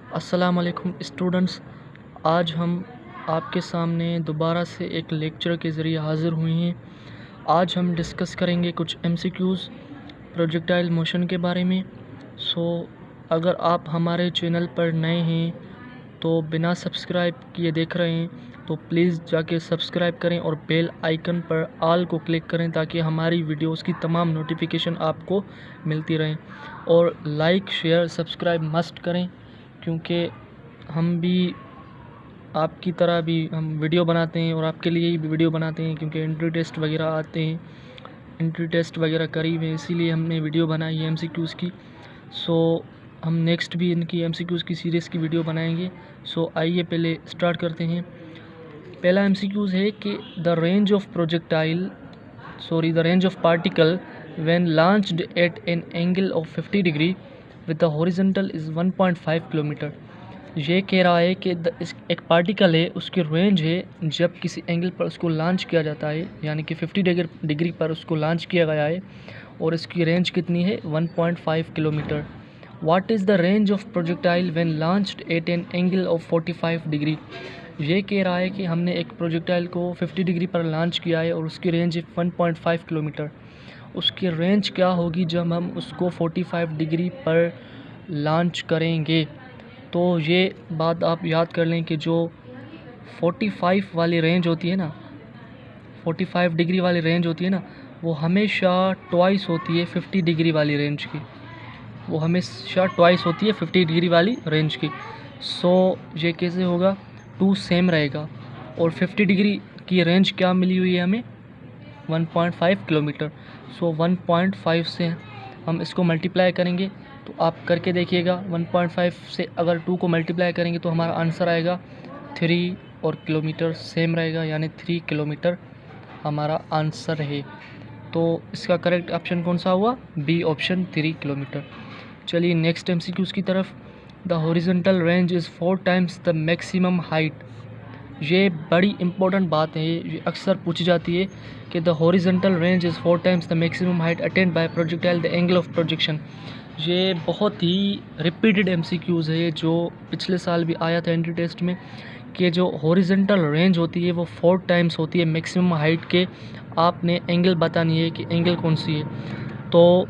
अस्सलामुअलैकुम स्टूडेंट्स, आज हम आपके सामने दोबारा से एक लेक्चर के ज़रिए हाज़िर हुए हैं। आज हम डिस्कस करेंगे कुछ एमसीक्यूज़ प्रोजेक्टाइल मोशन के बारे में। अगर आप हमारे चैनल पर नए हैं तो बिना सब्सक्राइब किए देख रहे हैं तो प्लीज़ जाके सब्सक्राइब करें और बेल आइकन पर ऑल को क्लिक करें ताकि हमारी वीडियोस की तमाम नोटिफिकेशन आपको मिलती रहें। और लाइक शेयर सब्सक्राइब मस्ट करें क्योंकि हम भी आपकी तरह भी हम वीडियो बनाते हैं और आपके लिए ही वीडियो बनाते हैं क्योंकि एंट्री टेस्ट वगैरह आते हैं, एंट्री टेस्ट वगैरह करीब है, इसीलिए हमने वीडियो बनाई है एमसीक्यूज़ की। हम नेक्स्ट भी इनकी एमसीक्यूज़ की सीरीज़ की वीडियो बनाएंगे। आइए पहले स्टार्ट करते हैं। पहला एमसीक्यूज़ है कि the range of particle when launched at an angle of 50 degree with the horizontal is 1.5 kilometre. ये कह रहा है कि एक पार्टिकल है, उसकी रेंज है जब किसी एंगल पर उसको लॉन्च किया जाता है, यानी कि 50 डिग्री पर उसको लॉन्च किया गया है और इसकी रेंज कितनी है 1.5 kilometre. What is the range of projectile when launched at an angle of 45 degree. ये कह रहा है कि हमने एक प्रोजेक्टाइल को 50 डिग्री पर लॉन्च किया है और उसकी रेंज है 1.5 किलोमीटर। उसकी रेंज क्या होगी जब हम उसको 45 डिग्री पर लॉन्च करेंगे। तो ये बात आप याद कर लें कि जो 45 वाली रेंज होती है ना, 45 डिग्री वाली रेंज होती है ना, वो हमेशा ट्वाइस होती है 50 डिग्री वाली रेंज की। वो हमेशा ट्वाइस होती है 50 डिग्री वाली रेंज की। ये कैसे होगा, 2 सेम रहेगा और 50 डिग्री की रेंज क्या मिली हुई है हमें 1.5 किलोमीटर। 1.5 से हम इसको मल्टीप्लाई करेंगे तो आप करके देखिएगा। 1.5 से अगर 2 को मल्टीप्लाई करेंगे तो हमारा आंसर आएगा 3 और किलोमीटर सेम रहेगा, यानी 3 किलोमीटर हमारा आंसर है। तो इसका करेक्ट ऑप्शन कौन सा हुआ, बी ऑप्शन 3 किलोमीटर। चलिए नेक्स्ट एमसीक्यूज़ की तरफ। The horizontal range is 4 times the maximum height. ये बड़ी इंपॉर्टेंट बात है, ये अक्सर पूछी जाती है कि the horizontal range is 4 times the maximum height attend bye projectile the angle of projection. ये बहुत ही रिपीटेड एमसीक्यूज़ है जो पिछले साल भी आया था एंट्री टेस्ट में, कि जो हॉरिजॉन्टल रेंज होती है वो 4 टाइम्स होती है मैक्सिमम हाइट के। आपने एंगल बतानी है कि एंगल कौन सी है। तो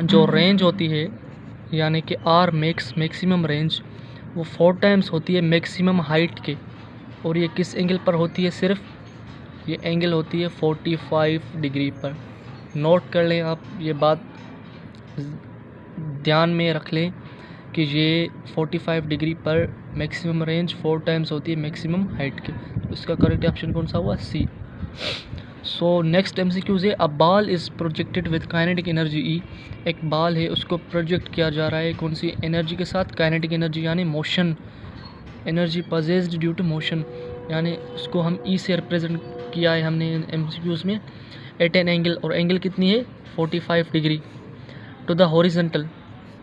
जो रेंज होती है यानी कि आर मैक्सिमम रेंज, वो 4 टाइम्स होती है मैक्सिमम हाइट के। और ये किस एंगल पर होती है, सिर्फ ये एंगल होती है 45 डिग्री पर। नोट कर लें आप, ये बात ध्यान में रख लें कि ये 45 डिग्री पर मैक्सिमम रेंज 4 टाइम्स होती है मैक्सिमम हाइट के। तो इसका करेक्ट ऑप्शन कौन सा हुआ, सी। नेक्स्ट एमसीक्यूज़ है, a ball is projected with kinetic energy E. एक बॉल है, उसको प्रोजेक्ट किया जा रहा है कौन सी एनर्जी के साथ, काइनेटिक एनर्जी यानी motion, energy possessed due to motion, यानी उसको हम ई से रिप्रेजेंट किया है हमने एमसीक्यूज़ में। एट एन एंगल, और एंगल कितनी है 45 डिग्री। टू द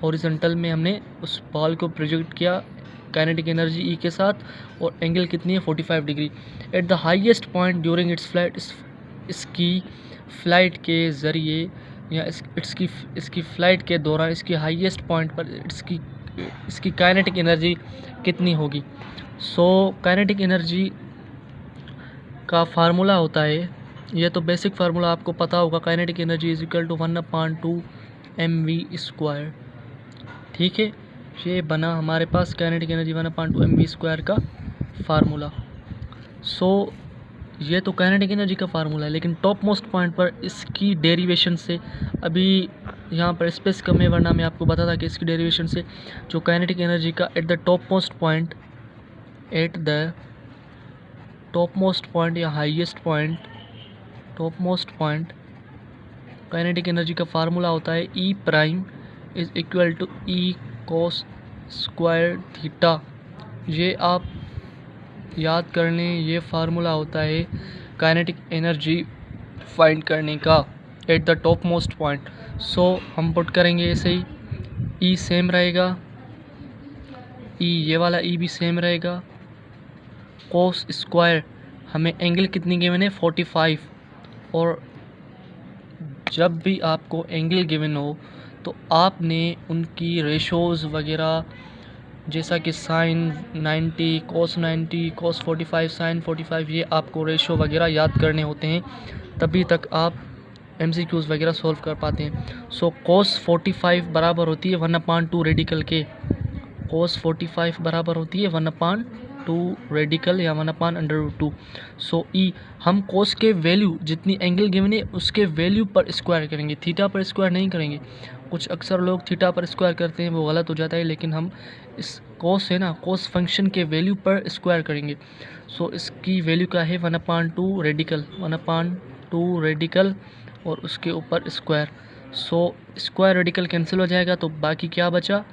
हॉरिजॉन्टल में हमने उस बॉल को प्रोजेक्ट किया काइनेटिक एनर्जी ई के साथ और एंगल कितनी है 45 degree. At the highest point during its flight, इसकी फ़्लाइट के ज़रिए या इसकी फ़्लाइट के दौरान इसकी हाईएस्ट पॉइंट पर इसकी काइनेटिक एनर्जी कितनी होगी। काइनेटिक एनर्जी का फार्मूला होता है, यह तो बेसिक फार्मूला आपको पता होगा, kinetic energy is equal to 1/2 mv²। ठीक है, ये बना हमारे पास काइनेटिक एनर्जी 1/2 mv² का फार्मूला। ये तो काइनेटिक एनर्जी का फार्मूला है, लेकिन टॉप मोस्ट पॉइंट पर इसकी डेरिवेशन से, अभी यहाँ पर स्पेस कम है वरना मैं आपको बता था कि इसकी डेरिवेशन से जो काइनेटिक एनर्जी का at the top most point या highest point, top most point, kinetic energy का फार्मूला होता है E prime is equal to E cos square theta. ये आप याद कर लें, ये फार्मूला होता है काइनेटिक एनर्जी फाइंड करने का at the top most point. हम पुट करेंगे ऐसे ही, ई सेम रहेगा, ई ये वाला ई भी सेम रहेगा, कोस स्क्वायर, हमें एंगल कितनी गिवन है 45। और जब भी आपको एंगल गिवन हो तो आपने उनकी रेशोज़ वगैरह जैसा कि साइन 90, कोस 90, कोस 45, साइन 45, ये आपको रेशो वगैरह याद करने होते हैं, तभी तक आप MCQs वगैरह सॉल्व कर पाते हैं। सो कोस 45 बराबर होती है 1/2 रेडिकल के। कोस 45 बराबर होती है 1/2 रेडिकल या 1/√2। सो ई हम कोस के वैल्यू जितनी एंगल गिवन है उसके वैल्यू पर स्क्वायर करेंगे, थीटा पर स्क्वायर नहीं करेंगे। कुछ अक्सर लोग थीटा पर स्क्वायर करते हैं, वो गलत हो जाता है, लेकिन हम इस कोस है ना, कोस फंक्शन के वैल्यू पर स्क्वायर करेंगे। सो इसकी वैल्यू क्या है 1/2 रेडिकल, 1/2 रेडिकल और उसके ऊपर square. So square radical cancel हो जाएगा, तो बाकी क्या बचा,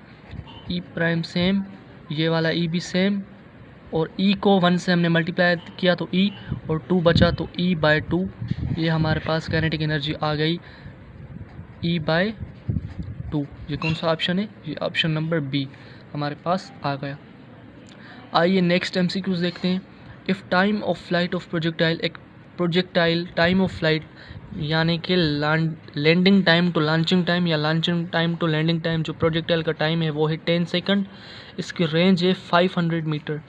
ई प्राइम सेम, ये वाला ई भी सेम, और ई को 1 से हमने मल्टीप्लाई किया तो ई, और 2 बचा तो E/2। ये हमारे पास काइनेटिक एनर्जी आ गई E/2। ये कौन सा ऑप्शन है, ये ऑप्शन नंबर बी हमारे पास आ गया। आइए नेक्स्ट MCQs देखते हैं। If time of flight of projectile, एक प्रोजेक्टाइल टाइम ऑफ फ्लाइट यानी कि landing time to launching time या launching time to landing time, जो प्रोजेक्टाइल का टाइम है वो है 10 सेकंड। इसकी रेंज है 500 metre.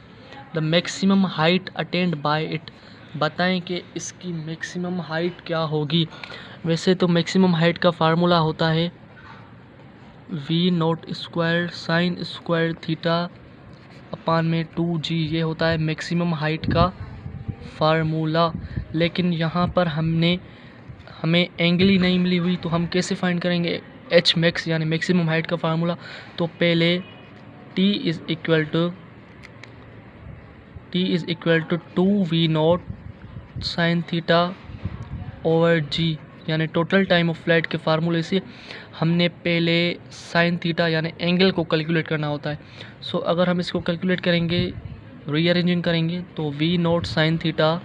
The maximum height attend by it, बताएं कि इसकी मैक्सिमम हाइट क्या होगी। वैसे तो मैक्सिमम हाइट का फार्मूला होता है V0² sine square theta upon में 2g, ये होता है मैक्सिमम हाइट का फार्मूला। लेकिन यहाँ पर हमें एंगल ही नहीं मिली हुई, तो हम कैसे फाइंड करेंगे H मैक्स यानी मैक्सिमम हाइट का फार्मूला। तो पहले T is equal to 2V0 sine theta over g, यानी टोटल टाइम ऑफ फ्लाइट के फार्मूले से हमने पहले साइन थीटा यानी एंगल को कैलकुलेट करना होता है। सो अगर हम इसको कैलकुलेट करेंगे, रीअरेंजिंग करेंगे, तो V0 sine theta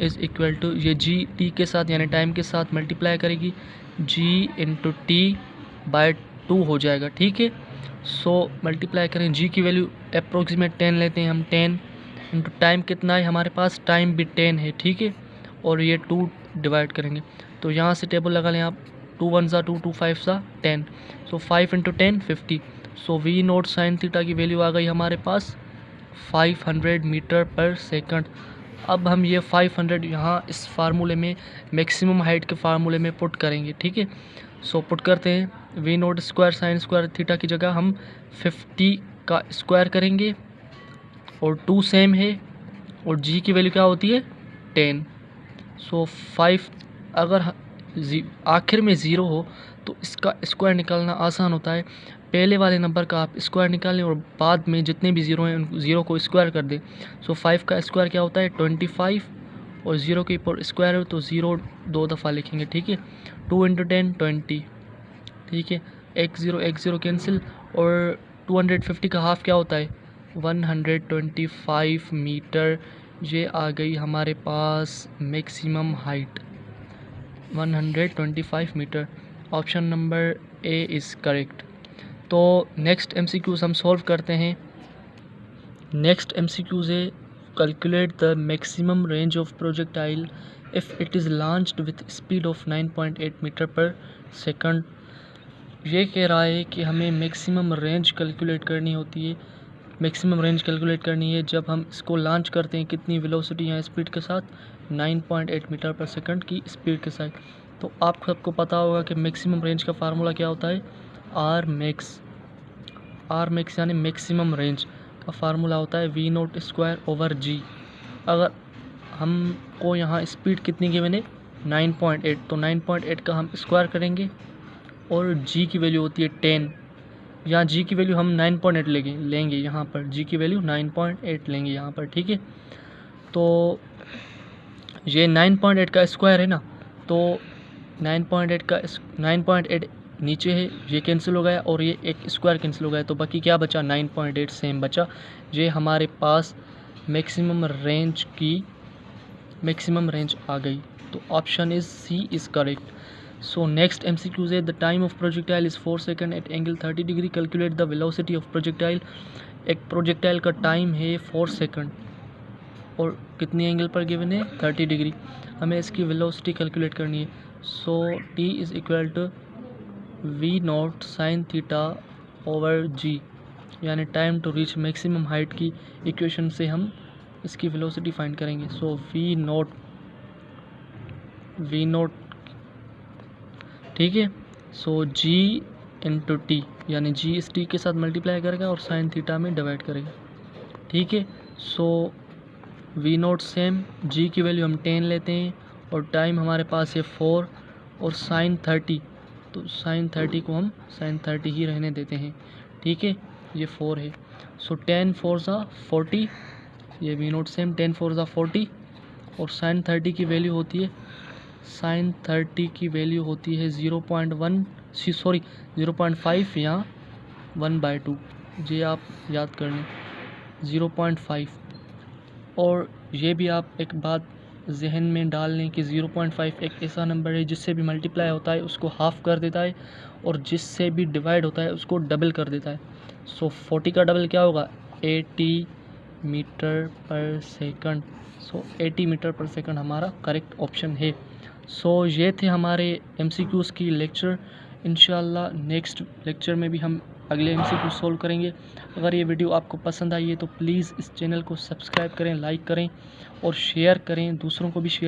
is equal to, ये g t के साथ यानी टाइम के साथ मल्टीप्लाई करेगी, g इंटू T/2 हो जाएगा, ठीक है। सो मल्टीप्लाई करें, g की वैल्यू अप्रोक्सीमेट 10 लेते हैं हम, 10 इंटू टाइम कितना है हमारे पास, टाइम भी 10 है, ठीक है, और ये 2 डिवाइड करेंगे। तो यहाँ से टेबल लगा लें आप, 2 1 सा 2, 2 5 सा 10, सो 5 इंटू 10 50। सो V0 साइन थीटा की वैल्यू आ गई हमारे पास 500 मीटर पर सेकंड। अब हम ये 500 यहाँ इस फार्मूले में, मैक्सिमम हाइट के फार्मूले में पुट करेंगे, ठीक है। सो पुट करते हैं, V0 square sine square theta की जगह हम 50 का स्क्वायर करेंगे, और 2 सेम है, और g की वैल्यू क्या होती है 10। सो 5 अगर आखिर में 0 हो तो इसका स्क्वायर निकालना आसान होता है। पहले वाले नंबर का आप स्क्वायर निकालें और बाद में जितने भी 0 हैं उन 0 को स्क्वायर कर दें। सो 5 का स्क्वायर क्या होता है 25, और 0 के ऊपर स्क्वायर हो तो 0 2 दफ़ा लिखेंगे, ठीक है। 2 इंटू 10 20, ठीक है, एक ज़ीरो कैंसिल, और 250 का हाफ क्या होता है 125 मीटर। ये आ गई हमारे पास maximum height 125 metre. Option number A is correct. तो नेक्स्ट MCQs हम सॉल्व करते हैं। नेक्स्ट MCQs है, calculate the maximum range of projectile if it is launched with speed of 9.8 metre per second. ये कह रहा है कि हमें मैक्सिमम रेंज कैलकुलेट करनी होती है, मैक्सिमम रेंज कैलकुलेट करनी है जब हम इसको लॉन्च करते हैं, कितनी वेलोसिटी या स्पीड के साथ, 9.8 मीटर पर सेकंड की स्पीड के साथ। तो आप सबको पता होगा कि मैक्सिमम रेंज का फार्मूला क्या होता है, आर मैक्स यानी मैक्सिमम रेंज का फार्मूला होता है V0 स्क्वायर ओवर g। अगर हमको यहाँ स्पीड कितनी गिवन है 9.8, तो 9.8 का हम स्क्वायर करेंगे, और g की वैल्यू होती है 10। यहाँ g की वैल्यू हम 9.8 लेंगे यहाँ पर g की वैल्यू 9.8 लेंगे यहाँ पर, ठीक है। तो ये 9.8 का स्क्वायर है ना, तो 9.8 नीचे है, ये कैंसिल हो गया, और ये एक स्क्वायर कैंसिल हो गया, तो बाकी क्या बचा 9.8 सेम बचा। ये हमारे पास मैक्सिमम रेंज आ गई। तो option is C is correct. So next MCQ है, the time of projectile is 4 second at angle 30 degree, calculate the velocity of projectile. एक प्रोजेक्टाइल का टाइम है 4 सेकंड और कितनी एंगल पर गिवन है 30 डिग्री। हमें इसकी वेलोसिटी कैलकुलेट करनी है। So T is equal to V0 sine theta over g, यानी time to reach maximum height की इक्वेशन से हम इसकी वेलोसिटी फाइंड करेंगे। सो वी नोट ठीक है। सो जी इंटू टी, यानी जी इस टी के साथ मल्टीप्लाई करेगा और साइन थीटा में डिवाइड करेगा। ठीक है। सो वी नोट सेम, जी की वैल्यू हम 10 लेते हैं और टाइम हमारे पास है 4 और साइन 30, तो साइन 30 को हम साइन 30 ही रहने देते हैं। ठीक है, ये 4 है। सो 10 4 सा 40, ये वी नोट सेम 10 4 सा 40 और साइन 30 की वैल्यू होती है, साइन 30 की वैल्यू होती है 0.5 या 1/2, ये आप याद कर लें 0.5। और ये भी आप एक बात जहन में डाल लें कि 0.5 एक ऐसा नंबर है जिससे भी मल्टीप्लाई होता है उसको हाफ कर देता है और जिससे भी डिवाइड होता है उसको डबल कर देता है। सो 40 का डबल क्या होगा, 80 मीटर पर सेकंड। सो 80 मीटर पर सेकंड हमारा करेक्ट ऑप्शन है। सो ये थे हमारे MCQs की लेक्चर। इंशाल्लाह नेक्स्ट लेक्चर में भी हम अगले MCQ सोल्व करेंगे। अगर ये वीडियो आपको पसंद आई है तो प्लीज़ इस चैनल को सब्सक्राइब करें, लाइक करें और शेयर करें, दूसरों को भी शेयर